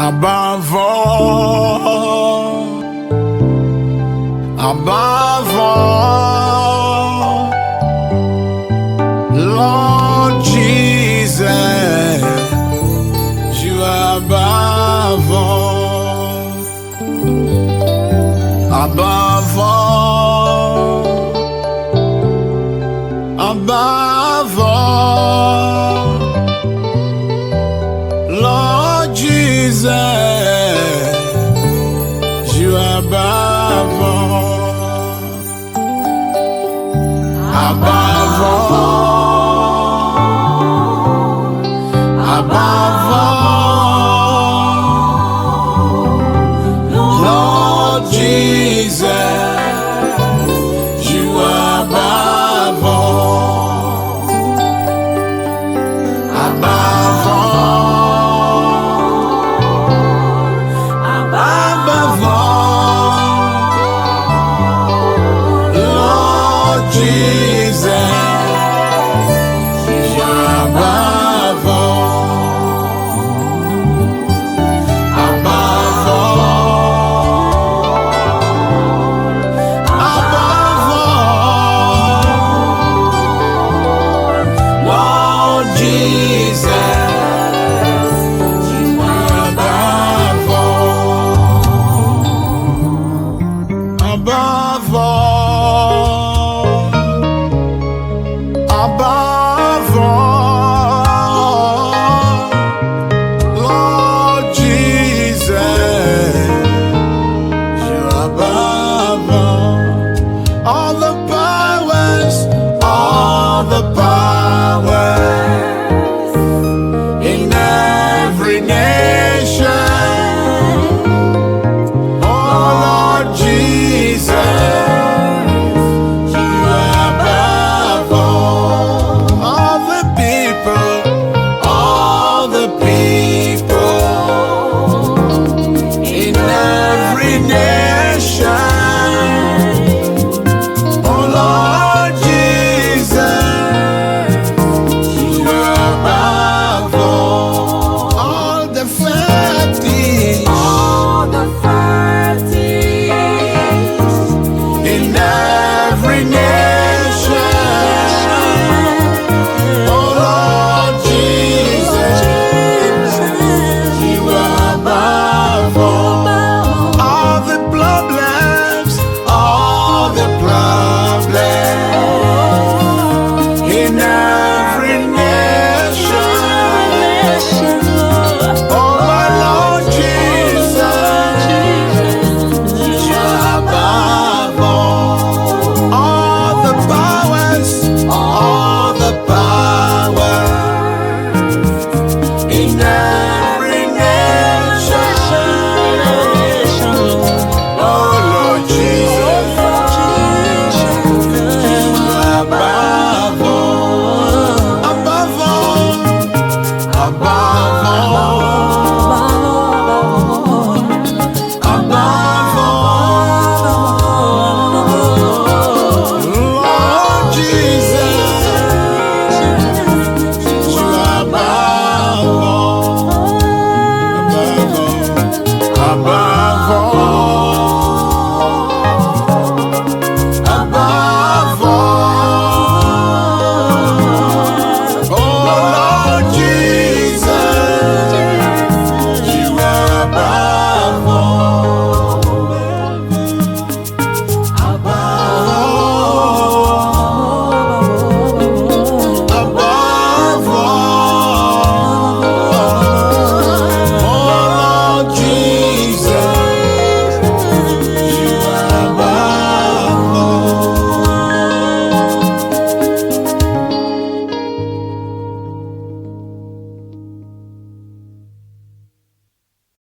Above all, above all, Lord Jesus, you are above all, above all, above all, Lord Jesus, you are above all, above all, above all, Lord Jesus, you are above all, above all. Above all, Lord Jesus, you're above all, above all, Lord Jesus, you are above all, above all, above all, Lord Jesus, you're above all the power.